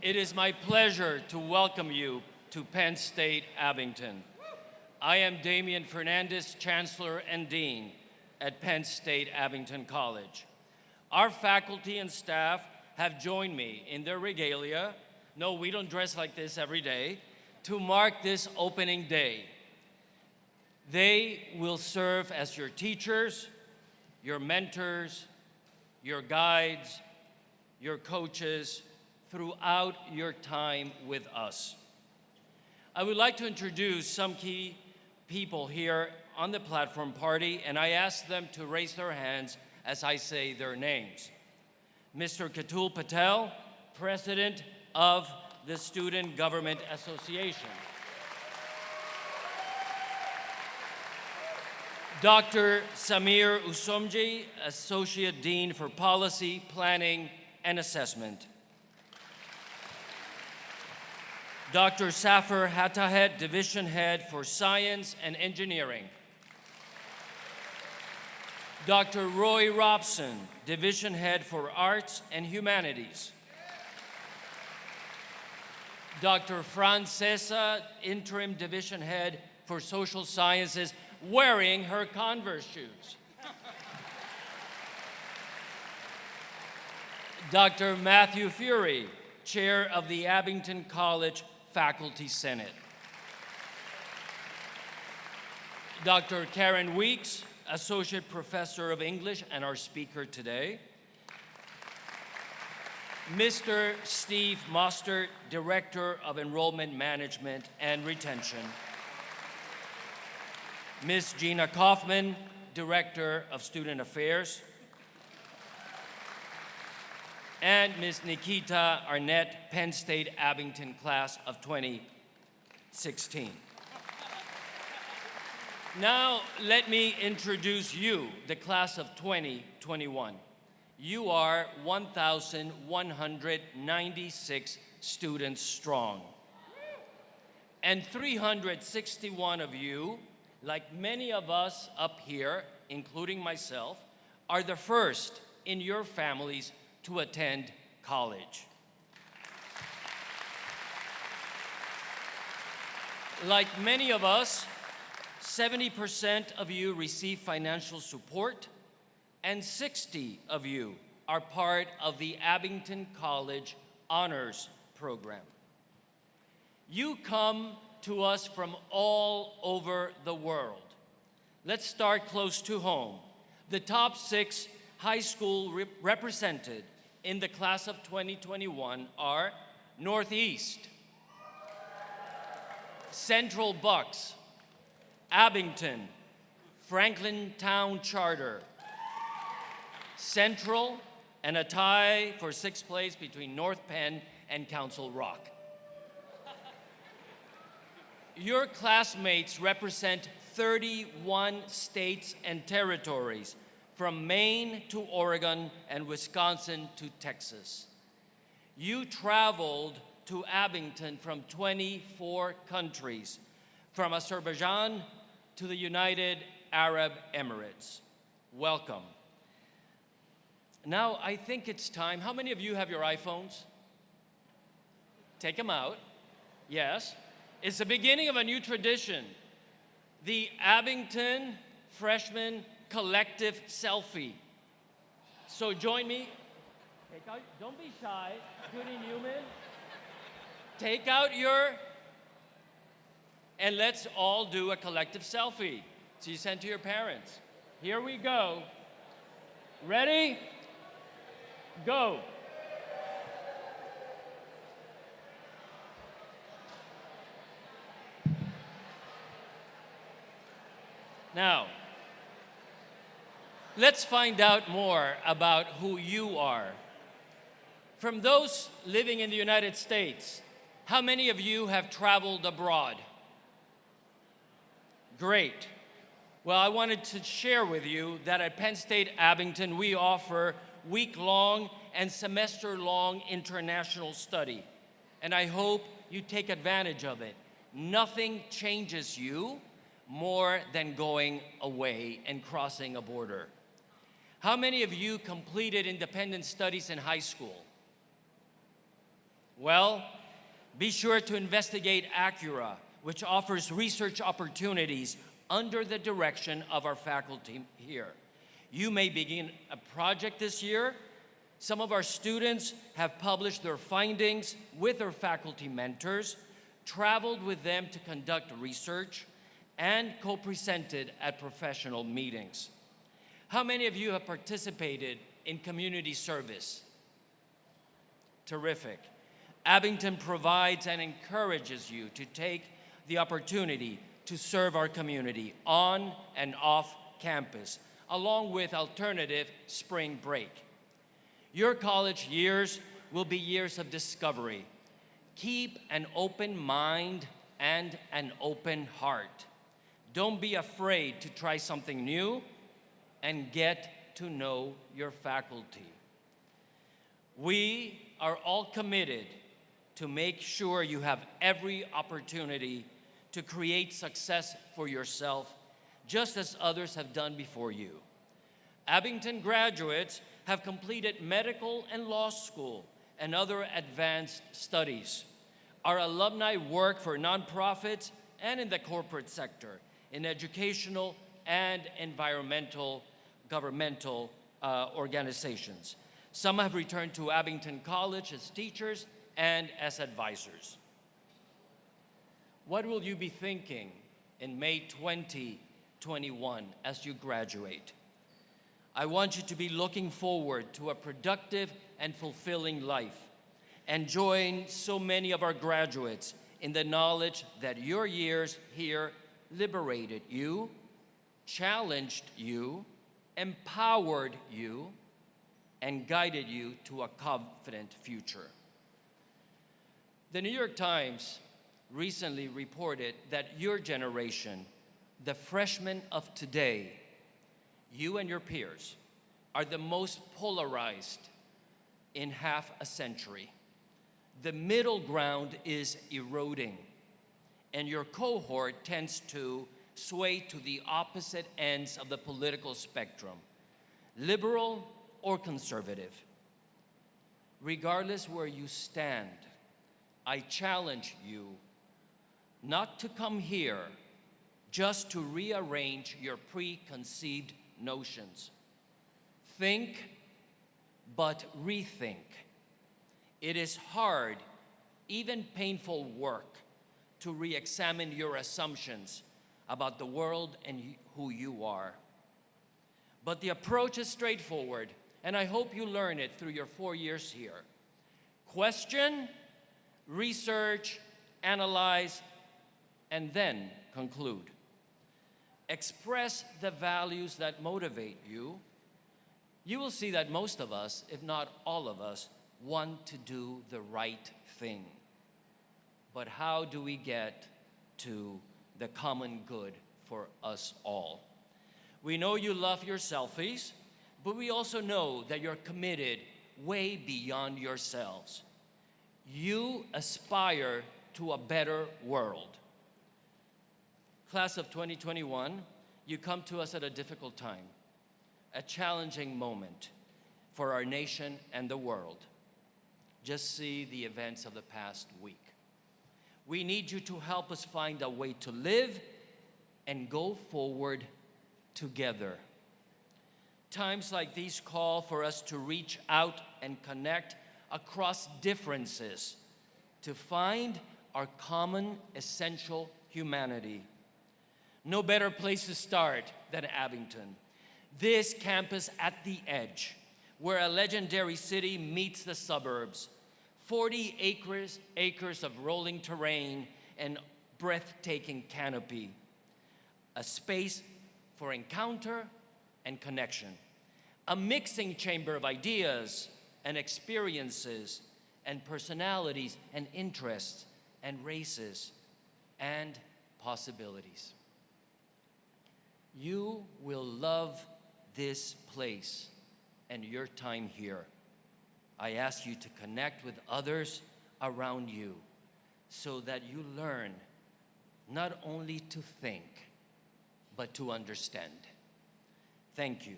It is my pleasure to welcome you to Penn State Abington. I am Damian Fernandez, Chancellor and Dean at Penn State Abington College. Our faculty and staff have joined me in their regalia, no, we don't dress like this every day, to mark this opening day. They will serve as your teachers, your mentors, your guides, your coaches throughout your time with us. I would like to introduce some key people here on the platform party, and I ask them to raise their hands as I say their names. Mr. Katul Patel, President of the Student Government Association. Dr. Samir Usomji, Associate Dean for Policy, Planning, and Assessment. Dr. Safar Hatahet, Division Head for Science and Engineering. Dr. Roy Robson, Division Head for Arts and Humanities. Dr. Francesa, Interim Division Head for Social Sciences, wearing her Converse shoes. Dr. Matthew Fury, Chair of the Abington College Faculty Senate. Dr. Karen Weeks, Associate Professor of English and our speaker today. Mr. Steve Mostert, Director of Enrollment Management and Retention. Ms. Gina Kaufman, Director of Student Affairs. And Ms. Nikita Arnett, Penn State Abington Class of 2016. Now, let me introduce you, the Class of 2021. You are 1,196 students strong. And 361 of you, like many of us up here, including myself, are the first in your families to attend college. Like many of us, 70% of you receive financial support, and 60 of you are part of the Abington College Honors Program. You come to us from all over the world. Let's start close to home. The top 6 high school represented in the class of 2021 are Northeast, Central Bucks, Abington, Franklin Town Charter, Central, and a tie for 6th place between North Penn and Council Rock. Your classmates represent 31 states and territories, from Maine to Oregon and Wisconsin to Texas. You traveled to Abington from 24 countries, from Azerbaijan to the United Arab Emirates. Welcome. Now, I think it's time. How many of you have your iPhones? Take them out. Yes. It's the beginning of a new tradition. The Abington Freshman Collective Selfie. So join me. Don't be shy. Judy Newman. Take out and let's all do a collective selfie. So you send to your parents. Here we go. Ready? Go. Now, let's find out more about who you are. From those living in the United States, how many of you have traveled abroad? Great. Well, I wanted to share with you that at Penn State Abington, we offer week-long and semester-long international study. And I hope you take advantage of it. Nothing changes you more than going away and crossing a border. How many of you completed independent studies in high school? Well, be sure to investigate Acura, which offers research opportunities under the direction of our faculty here. You may begin a project this year. Some of our students have published their findings with their faculty mentors, traveled with them to conduct research, and co-presented at professional meetings. How many of you have participated in community service? Terrific. Abington provides and encourages you to take the opportunity to serve our community on and off campus, along with alternative spring break. Your college years will be years of discovery. Keep an open mind and an open heart. Don't be afraid to try something new and get to know your faculty. We are all committed to make sure you have every opportunity to create success for yourself, just as others have done before you. Abington graduates have completed medical and law school and other advanced studies. Our alumni work for nonprofits and in the corporate sector, in educational and environmental governmental organizations. Some have returned to Abington College as teachers and as advisors. What will you be thinking in May 2021 as you graduate? I want you to be looking forward to a productive and fulfilling life, and join so many of our graduates in the knowledge that your years here liberated you, challenged you, empowered you, and guided you to a confident future. The New York Times recently reported that your generation, the freshmen of today, you and your peers, are the most polarized in half a century. The middle ground is eroding, and your cohort tends to sway to the opposite ends of the political spectrum, liberal or conservative. Regardless where you stand, I challenge you not to come here just to rearrange your preconceived notions. Think, but rethink. It is hard, even painful work, to re-examine your assumptions about the world and who you are. But the approach is straightforward, and I hope you learn it through your 4 years here. Question, research, analyze, and then conclude. Express the values that motivate you. You will see that most of us, if not all of us, want to do the right thing. But how do we get to the common good for us all? We know you love your selfies, but we also know that you're committed way beyond yourselves. You aspire to a better world. Class of 2021, you come to us at a difficult time, a challenging moment for our nation and the world. Just see the events of the past week. We need you to help us find a way to live and go forward together. Times like these call for us to reach out and connect across differences to find our common essential humanity. No better place to start than Abington, this campus at the edge, where a legendary city meets the suburbs, 40 acres of rolling terrain and breathtaking canopy, a space for encounter and connection, a mixing chamber of ideas and experiences and personalities and interests and races and possibilities. You will love this place and your time here. I ask you to connect with others around you so that you learn not only to think, but to understand. Thank you.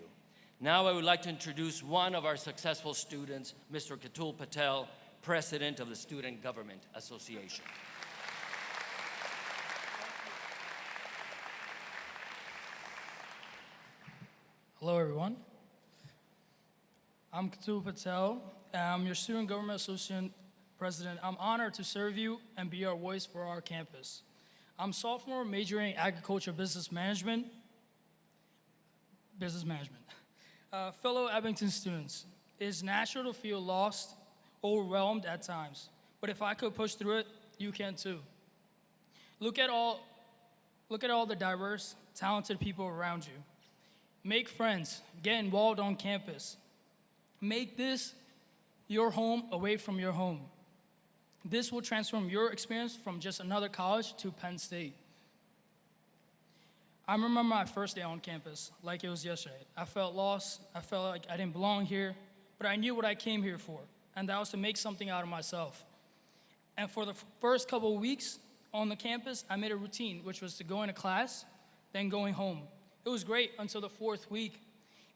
Now I would like to introduce one of our successful students, Mr. Katul Patel, President of the Student Government Association. Hello, everyone. I'm Katul Patel, and I'm your Student Government Association President. I'm honored to serve you and be your voice for our campus. I'm sophomore majoring in agriculture business management. Fellow Abington students, it is natural to feel lost, overwhelmed at times, but if I could push through it, you can too. Look at all the diverse, talented people around you. Make friends, get involved on campus. Make this your home away from your home. This will transform your experience from just another college to Penn State. I remember my first day on campus like it was yesterday. I felt lost, I felt like I didn't belong here, but I knew what I came here for, and that was to make something out of myself. And for the first couple of weeks on the campus, I made a routine, which was to go into class, then going home. It was great until the fourth week,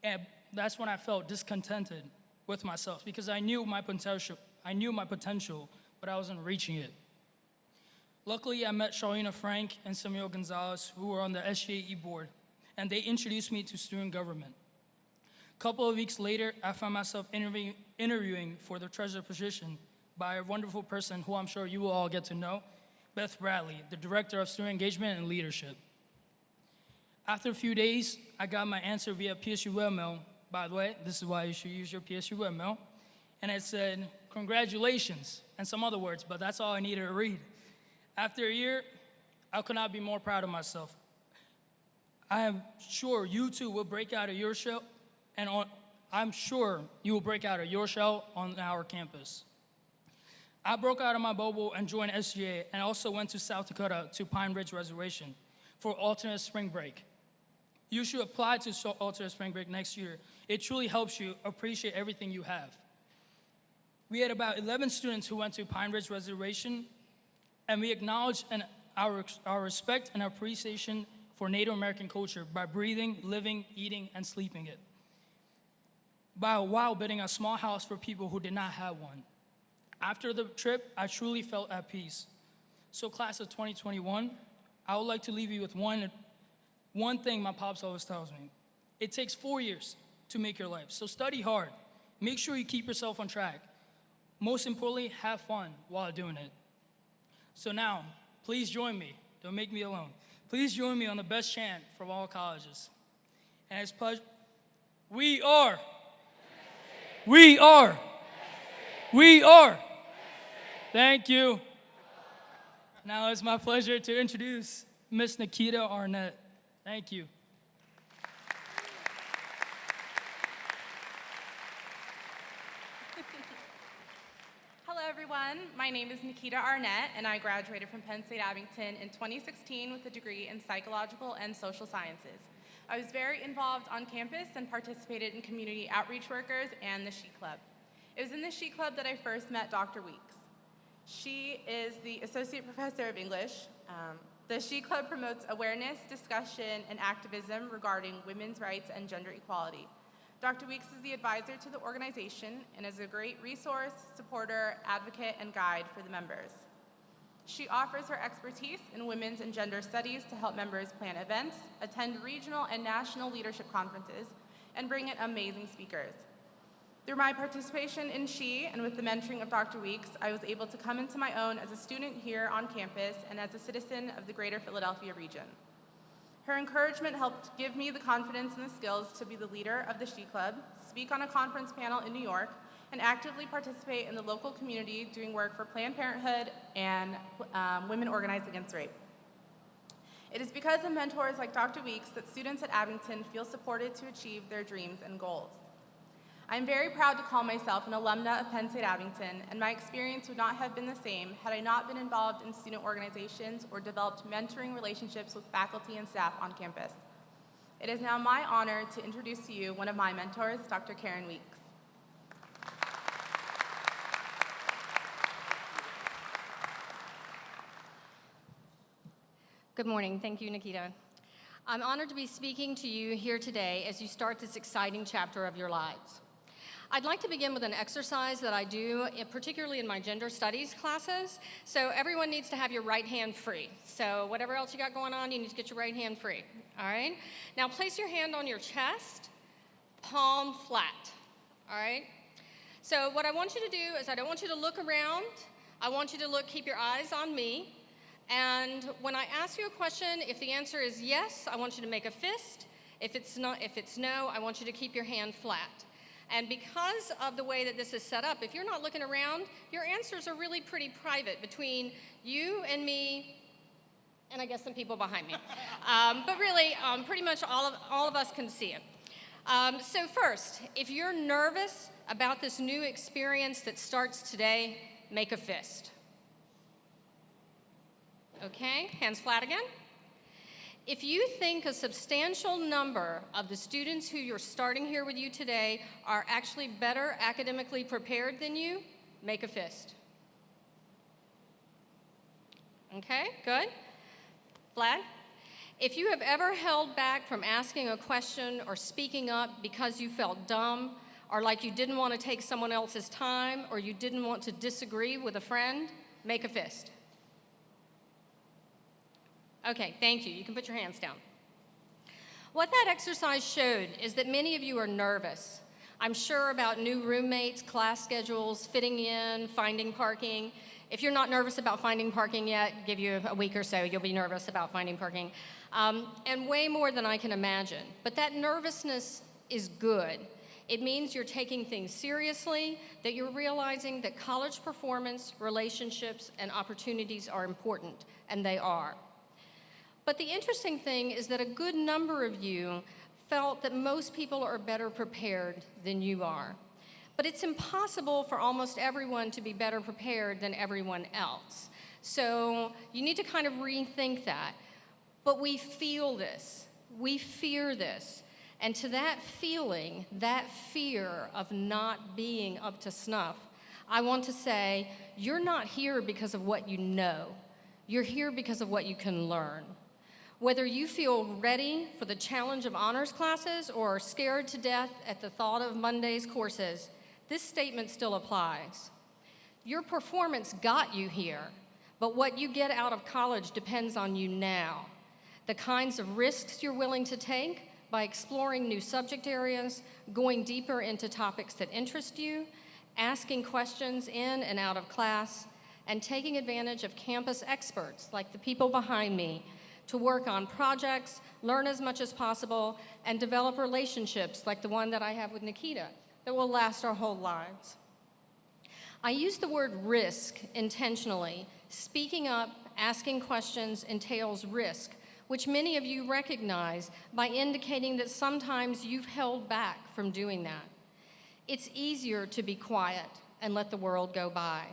and that's when I felt discontented with myself because I knew my potential, but I wasn't reaching it. Luckily, I met Charlena Frank and Samuel Gonzalez, who were on the SGAE board, and they introduced me to student government. A couple of weeks later, I found myself interviewing for the treasurer position by a wonderful person who I'm sure you will all get to know, Beth Bradley, the Director of Student Engagement and Leadership. After a few days, I got my answer via PSU webmail. By the way, this is why you should use your PSU webmail. And it said, "Congratulations," and some other words, but that's all I needed to read. After a year, I could not be more proud of myself. I am sure you too will break out of your shell, I'm sure you will break out of your shell on our campus. I broke out of my bubble and joined SGA, and also went to South Dakota to Pine Ridge Reservation for alternate spring break. You should apply to alternate spring break next year. It truly helps you appreciate everything you have. We had about 11 students who went to Pine Ridge Reservation, and we acknowledge our respect and appreciation for Native American culture by breathing, living, eating, and sleeping it, while building a small house for people who did not have one. After the trip, I truly felt at peace. So class of 2021, I would like to leave you with one thing my pops always tells me. It takes 4 years to make your life, so study hard. Make sure you keep yourself on track. Most importantly, have fun while doing it. So now, please join me. Don't make me alone. Please join me on the best chant from all colleges. And it's pleasure. We are. We are. We are. Thank you. Now it's my pleasure to introduce Miss Nikita Arnett. Thank you. Hello, everyone. My name is Nikita Arnett, and I graduated from Penn State Abington in 2016 with a degree in psychological and social sciences. I was very involved on campus and participated in community outreach workers and the She Club. It was in the She Club that I first met Dr. Weeks. She is the Associate Professor of English. The She Club promotes awareness, discussion, and activism regarding women's rights and gender equality. Dr. Weeks is the advisor to the organization and is a great resource, supporter, advocate, and guide for the members. She offers her expertise in women's and gender studies to help members plan events, attend regional and national leadership conferences, and bring in amazing speakers. Through my participation in She and with the mentoring of Dr. Weeks, I was able to come into my own as a student here on campus and as a citizen of the greater Philadelphia region. Her encouragement helped give me the confidence and the skills to be the leader of the She Club, speak on a conference panel in New York, and actively participate in the local community doing work for Planned Parenthood and Women Organized Against Rape. It is because of mentors like Dr. Weeks that students at Abington feel supported to achieve their dreams and goals. I'm very proud to call myself an alumna of Penn State Abington, and my experience would not have been the same had I not been involved in student organizations or developed mentoring relationships with faculty and staff on campus. It is now my honor to introduce to you one of my mentors, Dr. Karen Weeks. Good morning. Thank you, Nikita. I'm honored to be speaking to you here today as you start this exciting chapter of your lives. I'd like to begin with an exercise that I do, particularly in my gender studies classes. So everyone needs to have your right hand free. So whatever else you got going on, you need to get your right hand free, all right? Now place your hand on your chest, palm flat, all right? So what I want you to do is I don't want you to look around. I want you to keep your eyes on me. And when I ask you a question, if the answer is yes, I want you to make a fist. If it's no, I want you to keep your hand flat. And because of the way that this is set up, if you're not looking around, your answers are really pretty private between you and me, and I guess some people behind me. But really, pretty much all of us can see it. So first, if you're nervous about this new experience that starts today, make a fist. Okay, hands flat again. If you think a substantial number of the students who you're starting here with you today are actually better academically prepared than you, make a fist. Okay, good. Flat. If you have ever held back from asking a question or speaking up because you felt dumb or like you didn't want to take someone else's time or you didn't want to disagree with a friend, make a fist. Okay, thank you. You can put your hands down. What that exercise showed is that many of you are nervous. I'm sure about new roommates, class schedules, fitting in, finding parking. If you're not nervous about finding parking yet, give you a week or so, you'll be nervous about finding parking. And way more than I can imagine. But that nervousness is good. It means you're taking things seriously, that you're realizing that college performance, relationships, and opportunities are important, and they are. But the interesting thing is that a good number of you felt that most people are better prepared than you are. But it's impossible for almost everyone to be better prepared than everyone else. So you need to kind of rethink that. But we feel this. We fear this. And to that feeling, that fear of not being up to snuff, I want to say, you're not here because of what you know. You're here because of what you can learn. Whether you feel ready for the challenge of honors classes or are scared to death at the thought of Monday's courses, this statement still applies. Your performance got you here, but what you get out of college depends on you now. The kinds of risks you're willing to take by exploring new subject areas, going deeper into topics that interest you, asking questions in and out of class, and taking advantage of campus experts like the people behind me to work on projects, learn as much as possible, and develop relationships like the one that I have with Nikita that will last our whole lives. I use the word risk intentionally. Speaking up, asking questions entails risk, which many of you recognize by indicating that sometimes you've held back from doing that. It's easier to be quiet and let the world go by.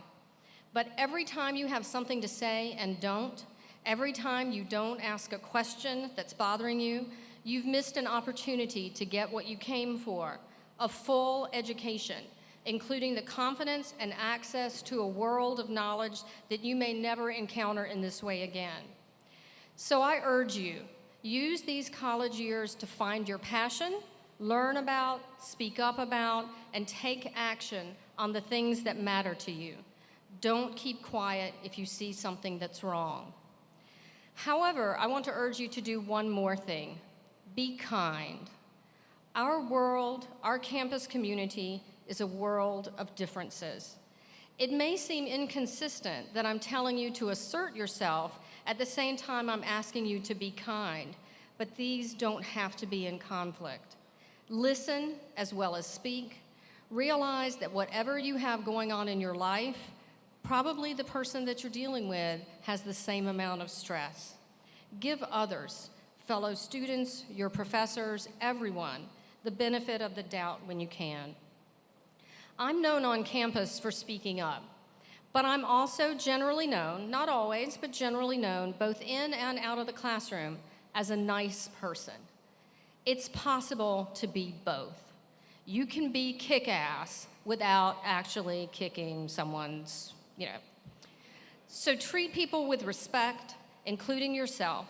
But every time you have something to say and don't, every time you don't ask a question that's bothering you, you've missed an opportunity to get what you came for, a full education, including the confidence and access to a world of knowledge that you may never encounter in this way again. So I urge you, use these college years to find your passion, learn about, speak up about, and take action on the things that matter to you. Don't keep quiet if you see something that's wrong. However, I want to urge you to do one more thing. Be kind. Our world, our campus community, is a world of differences. It may seem inconsistent that I'm telling you to assert yourself at the same time I'm asking you to be kind, but these don't have to be in conflict. Listen as well as speak. Realize that whatever you have going on in your life, probably the person that you're dealing with has the same amount of stress. Give others, fellow students, your professors, everyone, the benefit of the doubt when you can. I'm known on campus for speaking up, but I'm also generally known, not always, but generally known, both in and out of the classroom, as a nice person. It's possible to be both. You can be kick-ass without actually kicking someone's, So treat people with respect, including yourself.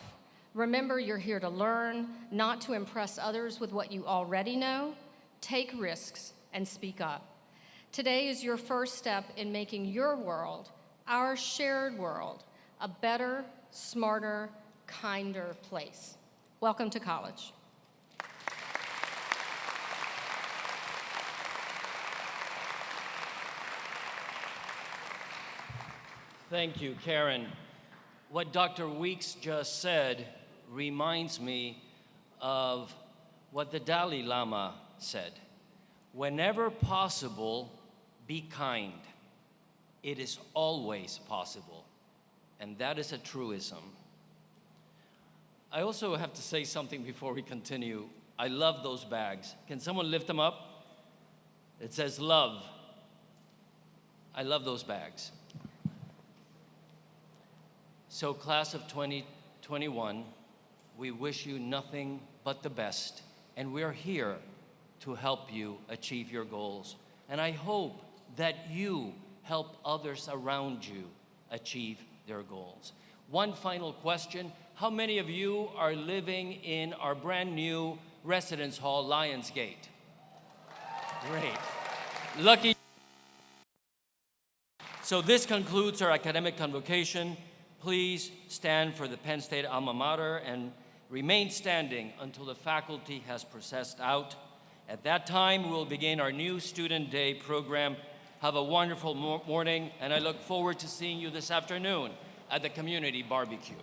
Remember, you're here to learn, not to impress others with what you already know. Take risks and speak up. Today is your first step in making your world, our shared world, a better, smarter, kinder place. Welcome to college. Thank you, Karen. What Dr. Weeks just said reminds me of what the Dalai Lama said. Whenever possible, be kind. It is always possible. And that is a truism. I also have to say something before we continue. I love those bags. Can someone lift them up? It says love. I love those bags. So class of 2021, we wish you nothing but the best, and we're here to help you achieve your goals. And I hope that you help others around you achieve their goals. One final question: how many of you are living in our brand new residence hall, Lionsgate? Great. Lucky. So this concludes our academic convocation. Please stand for the Penn State alma mater and remain standing until the faculty has processed out. At that time, we'll begin our new Student Day program. Have a wonderful morning, and I look forward to seeing you this afternoon at the community barbecue.